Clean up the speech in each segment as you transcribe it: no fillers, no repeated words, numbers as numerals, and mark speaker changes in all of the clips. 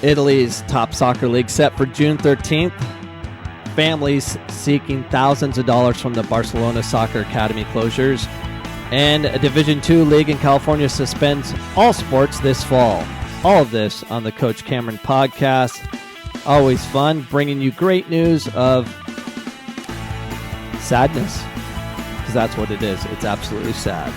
Speaker 1: Italy's top soccer league set for June 13th. Families seeking thousands of dollars from the Barcelona Soccer Academy closures. And a Division II league in California suspends all sports this fall. All of this on the Coach Cameron podcast. Always fun, bringing you great news of sadness. Because that's what it is. It's absolutely sad.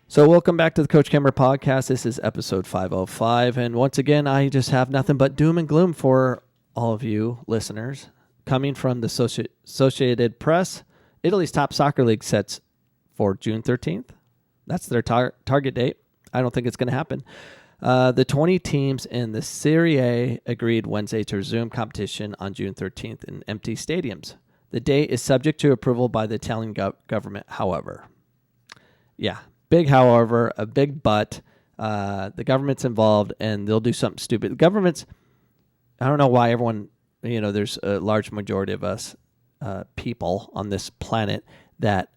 Speaker 1: So welcome back to the Coach Cameron podcast. This is episode 505. And once again, I just have nothing but doom and gloom for all of you listeners. Coming from the Associated Press, Italy's top soccer league sets for June 13th. That's their target date. I don't think it's going to happen. The 20 teams in the Serie A agreed Wednesday to resume competition on June 13th in empty stadiums. The date is subject to approval by the Italian government, however. Yeah, big however, a big but. The government's involved, and they'll do something stupid. The government's, I don't know why everyone, there's a large majority of us people on this planet that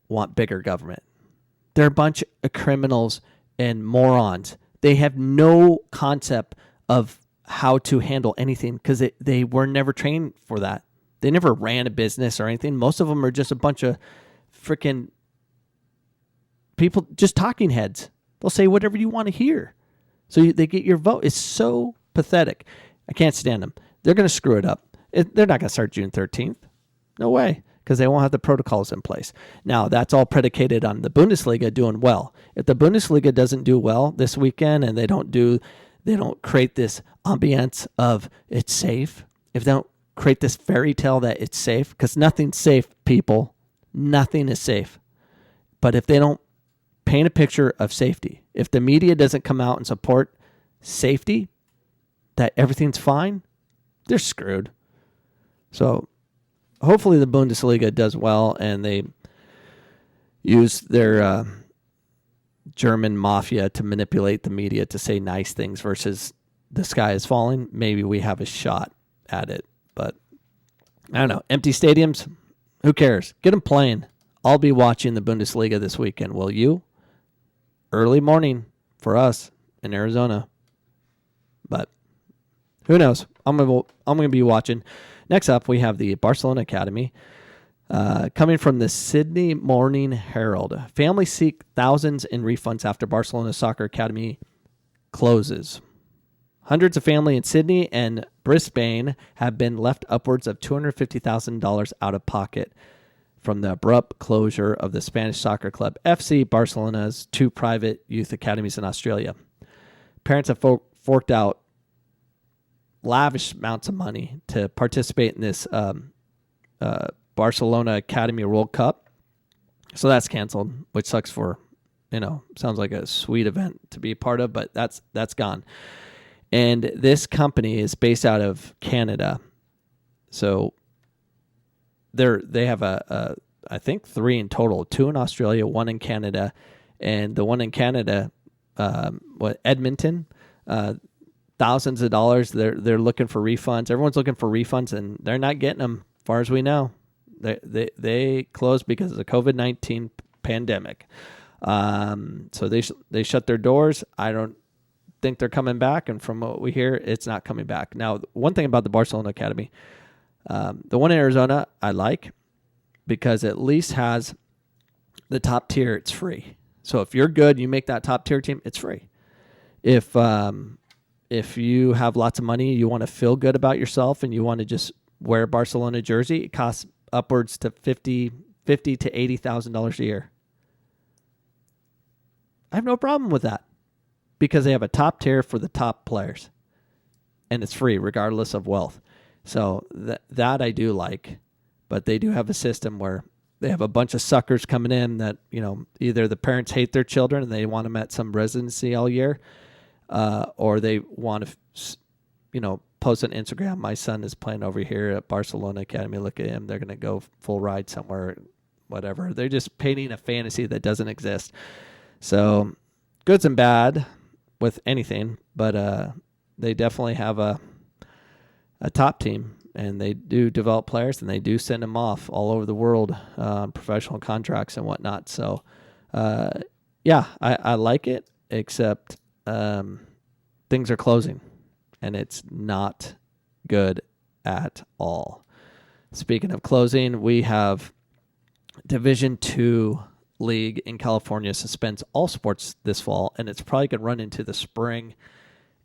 Speaker 1: want bigger government. They're a bunch of criminals and morons. They have no concept of how to handle anything because they were never trained for that. They never ran a business or anything. Most of them are just a bunch of freaking people, just talking heads. They'll say whatever you want to hear. So they get your vote. It's so pathetic. I can't stand them. They're going to screw it up. They're not going to start June 13th. No way, because they won't have the protocols in place. Now, that's all predicated on the Bundesliga doing well. If the Bundesliga doesn't do well this weekend and they don't create this ambiance of it's safe, if they don't create this fairy tale that it's safe, because nothing's safe, people. Nothing is safe. But if they don't paint a picture of safety, if the media doesn't come out and support safety, that everything's fine, they're screwed. So hopefully the Bundesliga does well and they use their German mafia to manipulate the media to say nice things versus the sky is falling. Maybe we have a shot at it. But I don't know. Empty stadiums, who cares? Get them playing. I'll be watching the Bundesliga this weekend. Will you? Early morning for us in Arizona. But who knows? I'm gonna be watching. Next up, we have the Barcelona Academy. Coming from the Sydney Morning Herald. Families seek thousands in refunds after Barcelona Soccer Academy closes. Hundreds of families in Sydney and Brisbane have been left upwards of $250,000 out of pocket from the abrupt closure of the Spanish soccer club FC Barcelona's two private youth academies in Australia. Parents have forked out lavish amounts of money to participate in this Barcelona Academy World Cup. So that's canceled, which sucks for, sounds like a sweet event to be a part of, but that's gone. And this company is based out of Canada. So they have I think 3 in total, 2 in Australia, 1 in Canada, and the one in Canada, Edmonton, thousands of dollars. They're looking for refunds. Everyone's looking for refunds, and they're not getting them, as far as we know. They closed because of the COVID-19 pandemic. So they shut their doors. I don't think they're coming back, and from what we hear, it's not coming back. Now, one thing about the Barcelona Academy, the one in Arizona, I like because at least has the top tier. It's free. So if you're good, you make that top tier team, it's free. If you have lots of money, you want to feel good about yourself, and you want to just wear a Barcelona jersey, it costs upwards to $50,000 to $80,000 a year. I have no problem with that because they have a top tier for the top players, and it's free regardless of wealth. So that I do like, but they do have a system where they have a bunch of suckers coming in that, either the parents hate their children and they want them at some residency all year, or they want to, post on Instagram, my son is playing over here at Barcelona Academy. Look at him. They're going to go full ride somewhere, whatever. They're just painting a fantasy that doesn't exist. So goods and bad with anything, but they definitely have a top team, and they do develop players, and they do send them off all over the world on professional contracts and whatnot. So, I like it, except things are closing, and it's not good at all. Speaking of closing, we have Division II league in California suspends all sports this fall, and it's probably going to run into the spring,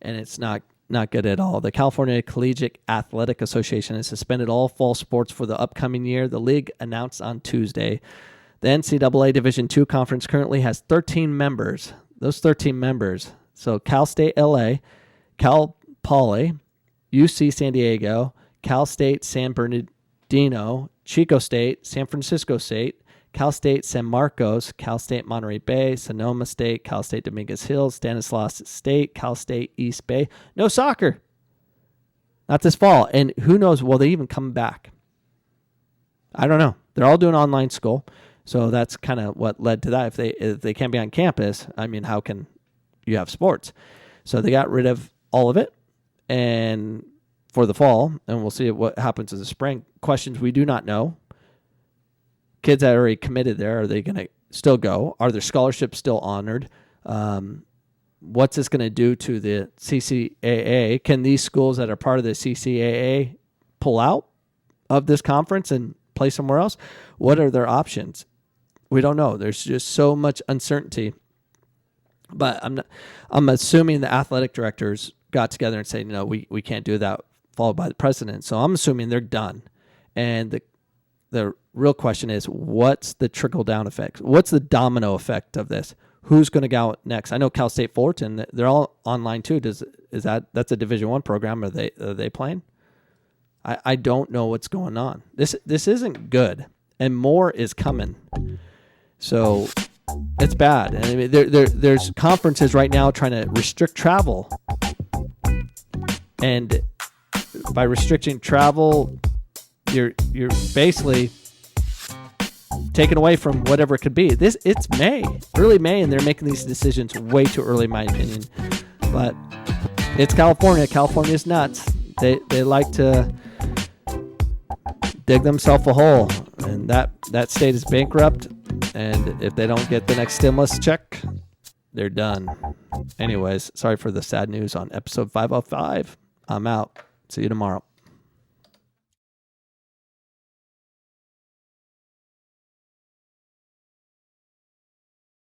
Speaker 1: and it's not good at all. The California Collegiate Athletic Association has suspended all fall sports for the upcoming year. The league announced on Tuesday. The NCAA Division II conference currently has 13 members. Those 13 members, so Cal State LA, Cal Poly, UC San Diego, Cal State San Bernardino, Chico State, San Francisco State, Cal State San Marcos, Cal State Monterey Bay, Sonoma State, Cal State Dominguez Hills, Stanislaus State, Cal State East Bay. No soccer. Not this fall. And who knows, will they even come back? I don't know. They're all doing online school. So that's kind of what led to that. If they can't be on campus, I mean, how can you have sports? So they got rid of all of it and for the fall, and we'll see what happens in the spring. Questions we do not know. Kids that are already committed there, are they going to still go? Are their scholarships still honored? What's this going to do to the CCAA? Can these schools that are part of the CCAA pull out of this conference and play somewhere else? What are their options? We don't know. There's just so much uncertainty. But I'm assuming the athletic directors got together and said, we can't do that, followed by the president. So I'm assuming they're done. And the real question is, what's the trickle-down effect? What's the domino effect of this? Who's going to go out next? I know Cal State Fullerton, they're all online too. That's a Division I program? Are they playing? I don't know what's going on. This isn't good, and more is coming. So it's bad. I mean, there's conferences right now trying to restrict travel, and by restricting travel, you're basically taken away from whatever it could be. It's early May, and they're making these decisions way too early, in my opinion. But it's California. California's nuts. They like to dig themselves a hole, and that state is bankrupt. And if they don't get the next stimulus check, they're done. Anyways, sorry for the sad news on episode 505. I'm out. See you tomorrow.